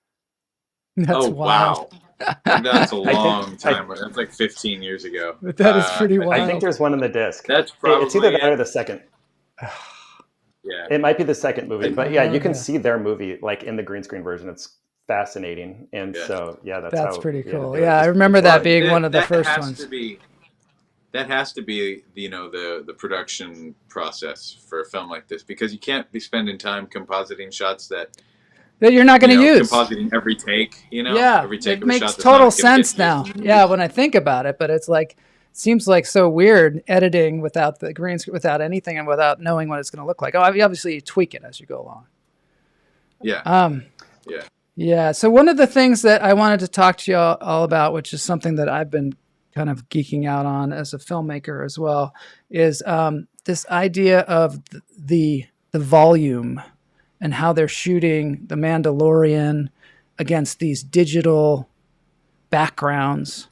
That's wild.
Wow. That's a long time. That's like 15 years ago.
That is pretty wild.
I think there's one in the disc.
That's probably
it's either that or the second.
Yeah.
It might be the second movie, but yeah, you can see their movie like in the green screen version. It's fascinating. And so, that's
pretty cool. Yeah, I remember that being one of the first ones.
That has to be, the production process for a film like this, because you can't be spending time compositing shots that
you're not going to use.
Compositing every take, every take
it makes total sense now. Yeah, when I think about it, but it's like, seems like so weird editing without the green screen, without anything, and without knowing what it's going to look like. Obviously, you tweak it as you go along.
Yeah.
Yeah. So one of the things that I wanted to talk to you all about, which is something that I've been kind of geeking out on as a filmmaker as well, is this idea of the volume and how they're shooting The Mandalorian against these digital backgrounds.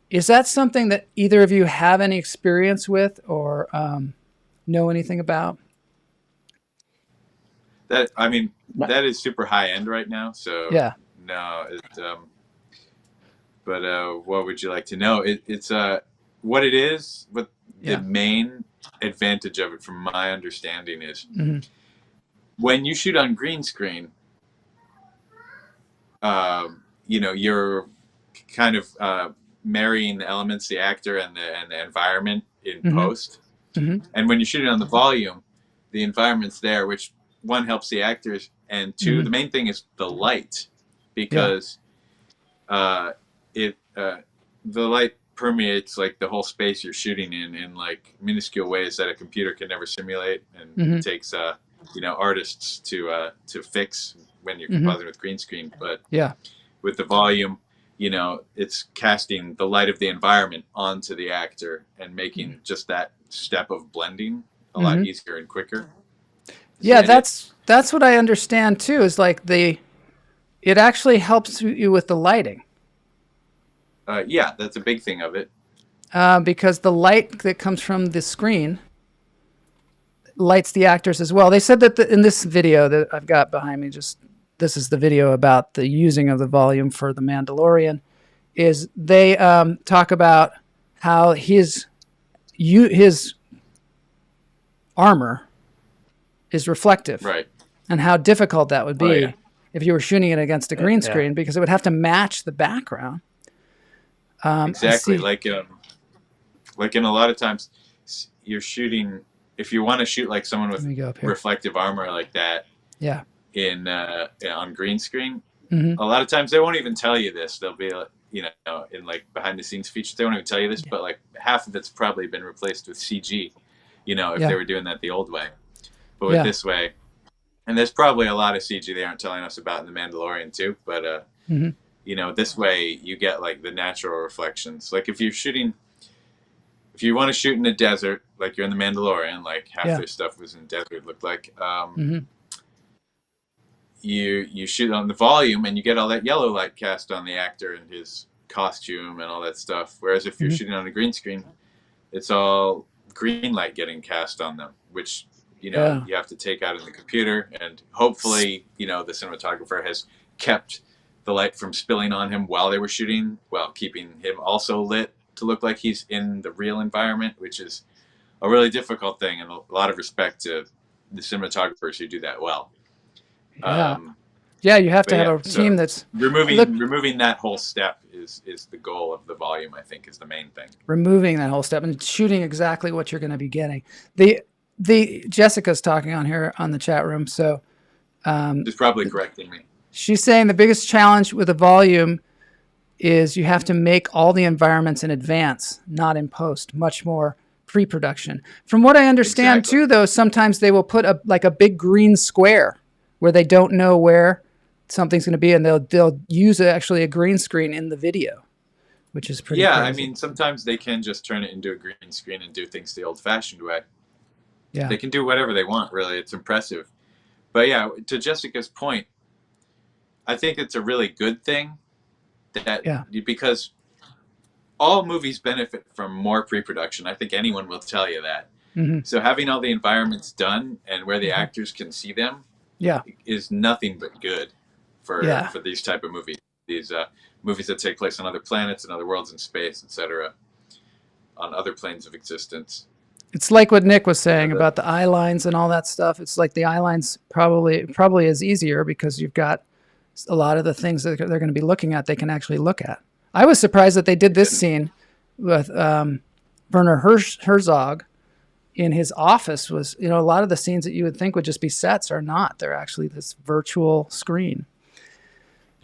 Is that something that either of you have any experience with or know anything about?
That is super high end right now. So no, but what would you like to know? It's what it is. What the main advantage of it, from my understanding, is when you shoot on green screen. You're kind of marrying the elements, the actor and the environment in post. And when you're shooting on the volume, the environment's there, which one helps the actors, and two, the main thing is the light, because the light permeates like the whole space you're shooting in like minuscule ways that a computer can never simulate, and it takes artists to fix when you're compositing with green screen. But with the volume, it's casting the light of the environment onto the actor and making just that step of blending a lot easier and quicker.
Yeah, that's what I understand too, is like it actually helps you with the lighting.
That's a big thing of it.
Because the light that comes from the screen lights the actors as well. They said that in this video that I've got behind me, this is the video about the using of the volume for The Mandalorian, is they talk about how his armor is reflective,
right?
And how difficult that would be if you were shooting it against a green screen, because it would have to match the background.
Exactly, like in a lot of times, you're shooting, if you want to shoot like someone with
Let me go up here.
reflective armor like that,
Yeah.
in on green screen,
Mhm.
a lot of times they won't even tell you this. They'll be, you know, in like behind the scenes features, they won't even tell you this, but like half of it's probably been replaced with CG, you know, if
Yeah.
they were doing that the old way. But with
Yeah.
this way, and there's probably a lot of CG they aren't telling us about in The Mandalorian too, but
Mhm.
you know, this way you get like the natural reflections. Like if you're shooting, if you want to shoot in a desert, like you're in The Mandalorian, like half
Yeah.
their stuff was in desert, looked like.
Mhm.
You shoot on the volume and you get all that yellow light cast on the actor and his costume and all that stuff. Whereas if you're
Mhm.
shooting on a green screen, it's all green light getting cast on them, which, you know,
Yeah.
you have to take out in the computer, and hopefully, you know, the cinematographer has kept the light from spilling on him while they were shooting, while keeping him also lit to look like he's in the real environment, which is a really difficult thing, and a lot of respect to the cinematographers who do that well.
Yeah. Yeah, you have
but
to have
yeah,
a team that's
removing that whole step is the goal of the volume. I think is the main thing.
removing that whole step and shooting exactly what you're going to be getting. The Jessica's talking on here on the chat room, so
She's probably correcting me.
she's saying the biggest challenge with the volume is you have to make all the environments in advance, not in post, much more pre-production. From what I understand too, though, sometimes they will put a big green square where they don't know where something's going to be, and they'll use actually a green screen in the video, which is pretty
Yeah,
crazy.
I mean, sometimes they can just turn it into a green screen and do things the old-fashioned way.
Yeah.
They can do whatever they want, really. It's impressive. But yeah, to Jessica's point, I think it's a really good thing because all movies benefit from more pre-production. I think anyone will tell you that.
Mhm.
So having all the environments done and where the
Mhm.
actors can see them
Yeah.
is nothing but good for these type of movies. These movies that take place on other planets and other worlds in space, etc., on other planes of existence.
It's like what Nick was saying about the eye lines and all that stuff. It's like the eye lines probably is easier because you've got a lot of the things that they're going to be looking at, they can actually look at. I was surprised that they did this scene with Werner Herzog in his office. Was, you know, a lot of the scenes that you would think would just be sets are not. They're actually this virtual screen.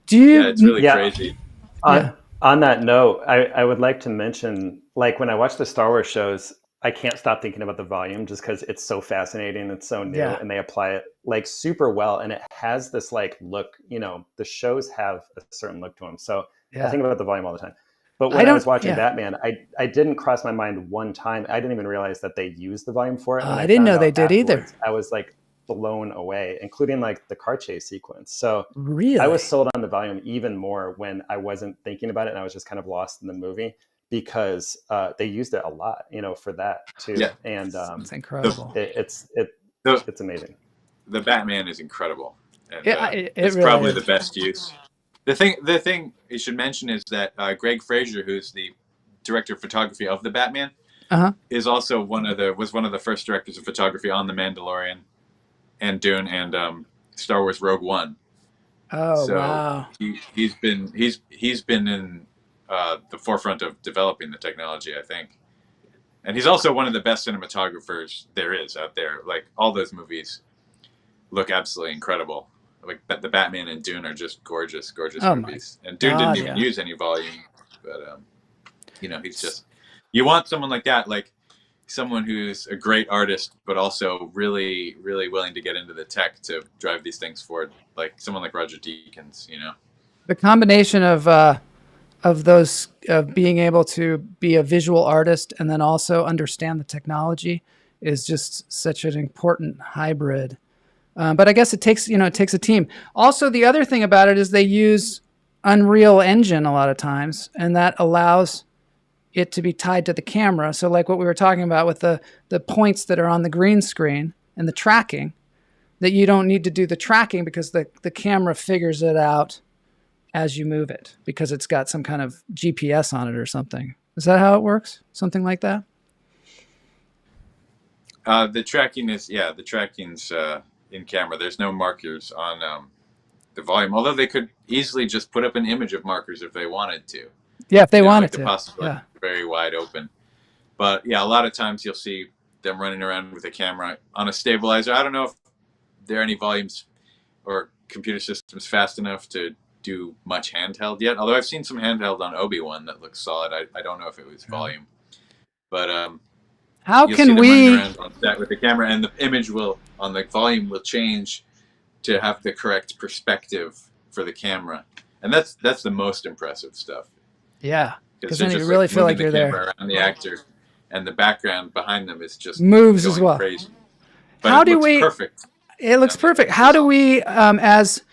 Yeah, it's really crazy.
On that note, I would like to mention, like when I watch the Star Wars shows, I can't stop thinking about the volume just because it's so fascinating. It's so new, and they apply it like super well. And it has this like look, you know, the shows have a certain look to them. So I think about the volume all the time. But when I was watching Batman, I didn't cross my mind one time. I didn't even realize that they used the volume for it.
I didn't know they did either.
I was like blown away, including like the car chase sequence. So
really,
I was sold on the volume even more when I wasn't thinking about it and I was just kind of lost in the movie, because they used it a lot, you know, for that too.
Yeah.
And
it's incredible.
It's amazing.
The Batman is incredible. And,
it
it's
really
probably
is.
the best use. The thing you should mention is that Greg Fraser, who's the director of photography of the Batman, is also was one of the first directors of photography on The Mandalorian and Dune and Star Wars Rogue One.
Oh,
so
wow.
He's been in the forefront of developing the technology, I think. And he's also one of the best cinematographers there is out there. Like, all those movies look absolutely incredible. Like, the Batman and Dune are just gorgeous movies. And Dune didn't even use any volume. But, you know, he's just... You want someone like that, like someone who's a great artist, but also really, really willing to get into the tech to drive these things forward. Like someone like Roger Deakins, you know?
The combination of being able to be a visual artist and then also understand the technology is just such an important hybrid. But I guess it takes a team. Also, the other thing about it is they use Unreal Engine a lot of times, and that allows it to be tied to the camera. So like what we were talking about with the points that are on the green screen and the tracking, that you don't need to do the tracking because the camera figures it out as you move it because it's got some kind of GPS on it or something. Is that how it works? Something like that?
The tracking's in camera. There's no markers on the volume, although they could easily just put up an image of markers if they wanted to.
Yeah, if they wanted
like
to.
The possibility is very wide open. But yeah, a lot of times you'll see them running around with a camera on a stabilizer. I don't know if there are any volumes or computer systems fast enough to do much handheld yet. Although I've seen some handheld on Obi-Wan that looks solid. I don't know if it was volume, but
how
you'll
can
see them
we?
running around on set with the camera, and the image will on the volume will change to have the correct perspective for the camera, and that's the most impressive stuff.
Yeah, because then
they're
you
just,
really feel
moving
like you're
the
there.
camera around the actor, and the background behind them is just
Moves as
going
well.
crazy. But
How
it
do
looks
we?
Perfect.
It looks perfect. How do we, as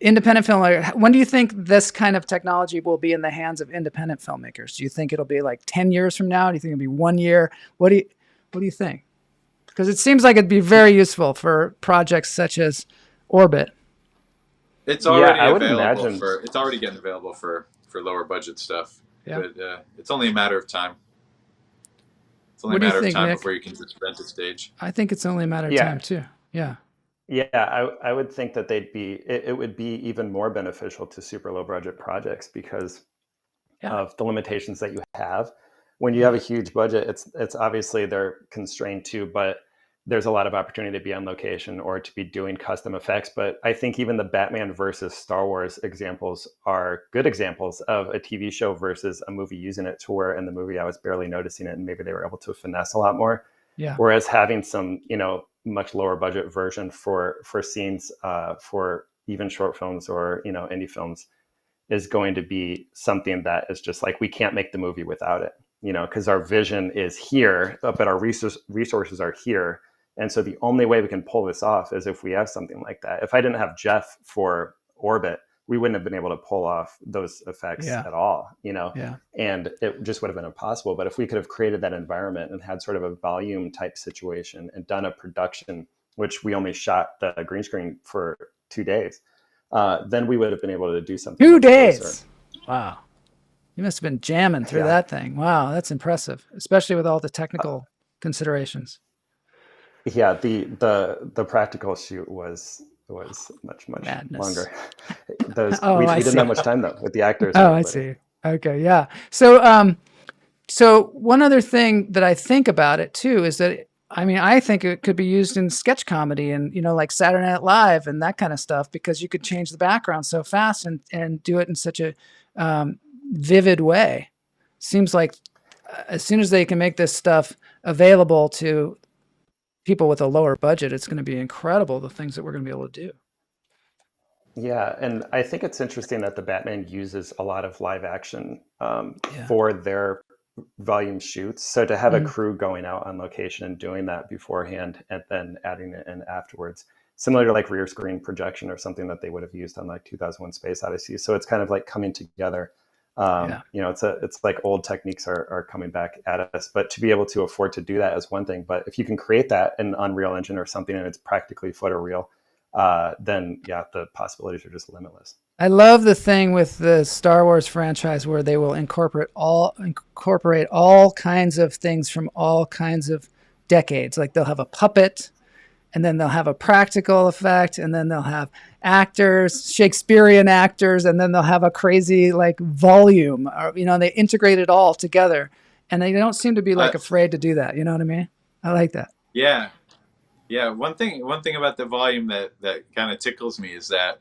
independent filmmakers, when do you think this kind of technology will be in the hands of independent filmmakers? Do you think it'll be like 10 years from now? Do you think it'll be 1 year? What do you think? Because it seems like it'd be very useful for projects such as Orbit.
It's already
I would
available
imagine.
it's already getting available for lower budget stuff.
Yeah.
But it's only a matter of time. It's only
What
a
do you
matter
think,
of time
Nick?
before you can just rent a stage.
I think it's only a matter of
Yeah.
time too. Yeah.
Yeah, I would think that it would be even more beneficial to super low budget projects because of the limitations that you have. When you have a huge budget, it's obviously they're constrained too, but there's a lot of opportunity to be on location or to be doing custom effects. But I think even the Batman versus Star Wars examples are good examples of a TV show versus a movie using it, to where in the movie I was barely noticing it and maybe they were able to finesse a lot more.
Yeah.
Whereas having some, much lower budget version for scenes for even short films or, indie films is going to be something that is just like, we can't make the movie without it, because our vision is here, but our resources are here. And so the only way we can pull this off is if we have something like that. If I didn't have Geoff for Orbit, we wouldn't have been able to pull off those effects at all, and it just would have been impossible. But if we could have created that environment and had sort of a volume type situation and done a production, which we only shot the green screen for 2 days, then we would have been able to do something.
2 days. Wow. You must have been jamming through that thing. Wow. That's impressive, especially with all the technical considerations.
Yeah. The practical shoot was much
Madness.
longer.
Oh,
we
I
didn't
see.
have much time though with the actors.
Oh, I see. Okay, yeah. So one other thing that I think about it too is that, I think it could be used in sketch comedy and, like Saturday Night Live and that kind of stuff, because you could change the background so fast and do it in such a vivid way. Seems like as soon as they can make this stuff available to people with a lower budget, it's going to be incredible, the things that we're going to be able to do.
Yeah, and I think it's interesting that the Batman uses a lot of live action for their volume shoots. So to have a crew going out on location and doing that beforehand and then adding it in afterwards, similar to like rear screen projection or something that they would have used on like 2001 Space Odyssey. So it's kind of like coming together. It's like old techniques are coming back at us, but to be able to afford to do that is one thing. But if you can create that in Unreal Engine or something and it's practically photoreal, then the possibilities are just limitless.
I love the thing with the Star Wars franchise where they will incorporate all kinds of things from all kinds of decades. Like they'll have a puppet, and then they'll have a practical effect, and then they'll have actors, Shakespearean actors, and then they'll have a crazy like volume. Or, they integrate it all together, and they don't seem to be like afraid to do that. You know what I mean? I like that.
Yeah. Yeah, one thing about the volume that kind of tickles me is that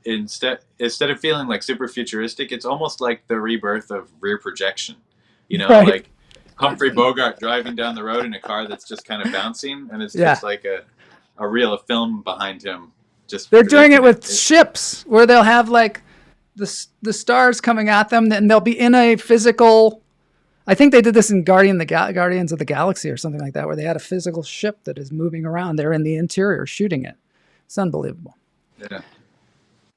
instead of feeling like super futuristic, it's almost like the rebirth of rear projection.
Right.
Like Humphrey Bogart driving down the road in a car that's just kind of bouncing, and it's just like a reel of film behind him.
They're doing it with ships where they'll have like the stars coming at them, and they'll be in a physical. I think they did this in Guardians of the Galaxy or something like that, where they had a physical ship that is moving around. They're in the interior shooting it. It's unbelievable.
Yeah.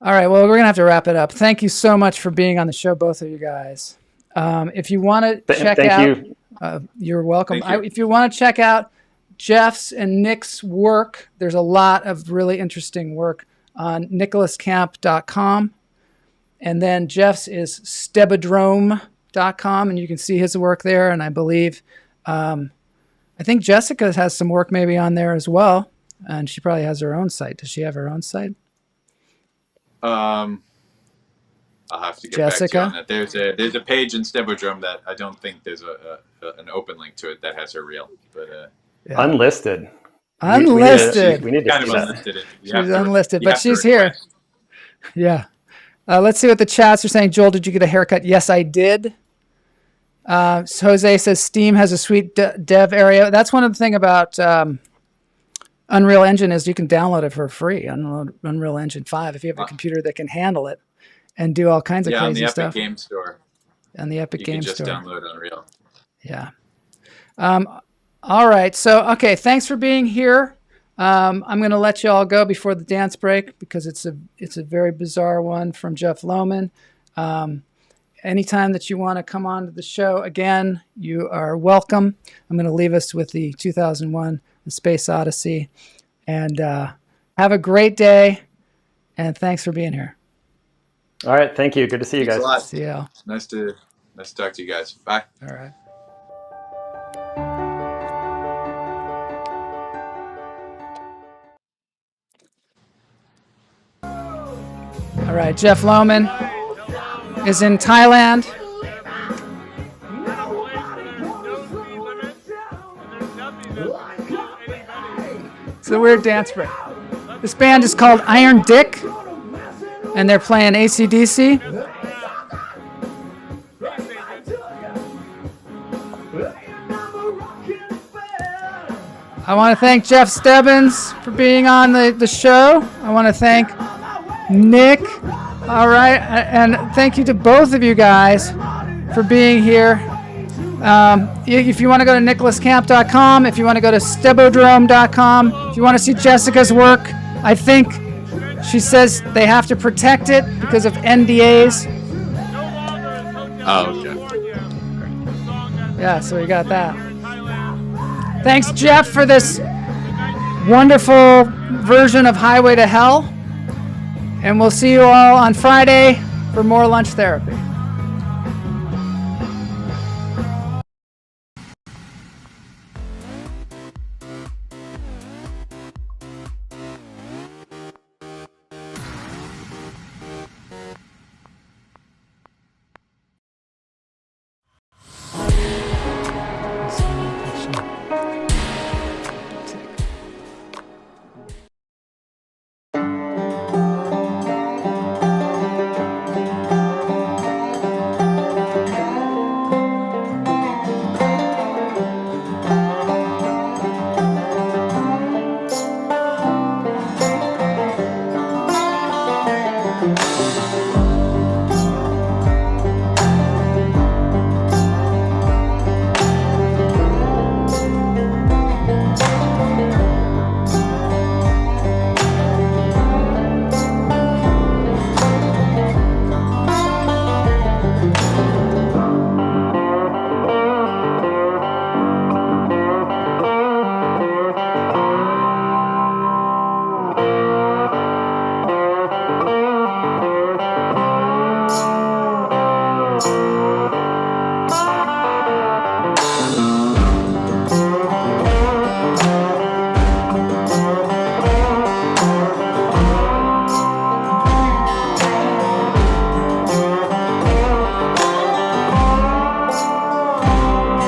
All right. Well, we're going to have to wrap it up. Thank you so much for being on the show, both of you guys. If you want to check out, you're welcome. If you want to check out Geoff's and Nic's work, there's a lot of really interesting work on nicholascamp.com. And then Geoff's is Stebbidrome.com, and you can see his work there. And I believe, I think Jessica has some work maybe on there as well. And she probably has her own site. Does she have her own site?
I'll have to get back to you on that. There's a page in Stebbidrome that I don't think there's an open link to it that has her reel. But
Yeah.
Unlisted.
Unlisted.
We need to
Kind
see
of
that.
unlisted.
She's unlisted, but she's here. Yeah. Let's see what the chats are saying. Joel, did you get a haircut? Yes, I did. So Jose says Steam has a sweet dev area. That's one of the things about Unreal Engine is you can download it for free. Unreal Engine 5 if you have a computer that can handle it and do all kinds of crazy stuff.
Yeah, on the Epic Game Store.
On the Epic Game Store.
You can just download Unreal.
Yeah. All right. So, okay. Thanks for being here. I'm going to let you all go before the dance break because it's a very bizarre one from Jeff Lohman. Anytime that you want to come on to the show again, you are welcome. I'm going to leave us with the 2001 The Space Odyssey. And have a great day. And thanks for being here.
All right. Thank you. Good to see you guys.
Thanks a lot.
See you.
Nice to talk to you guys. Bye.
All right. All right, Jeff Lohman is in Thailand. It's a weird dance break. This band is called Iron Dick, and they're playing AC/DC. I want to thank Jeff Stebbins for being on the show. I want to thank Nick. All right. And thank you to both of you guys for being here. If you want to go to nicholascamp.com, if you want to go to stebodrome.com, if you want to see Jessica's work, I think she says they have to protect it because of NDAs.
Oh, okay.
Yeah, so we got that. Thanks, Jeff, for this wonderful version of Highway to Hell. And we'll see you all on Friday for more lunch therapy.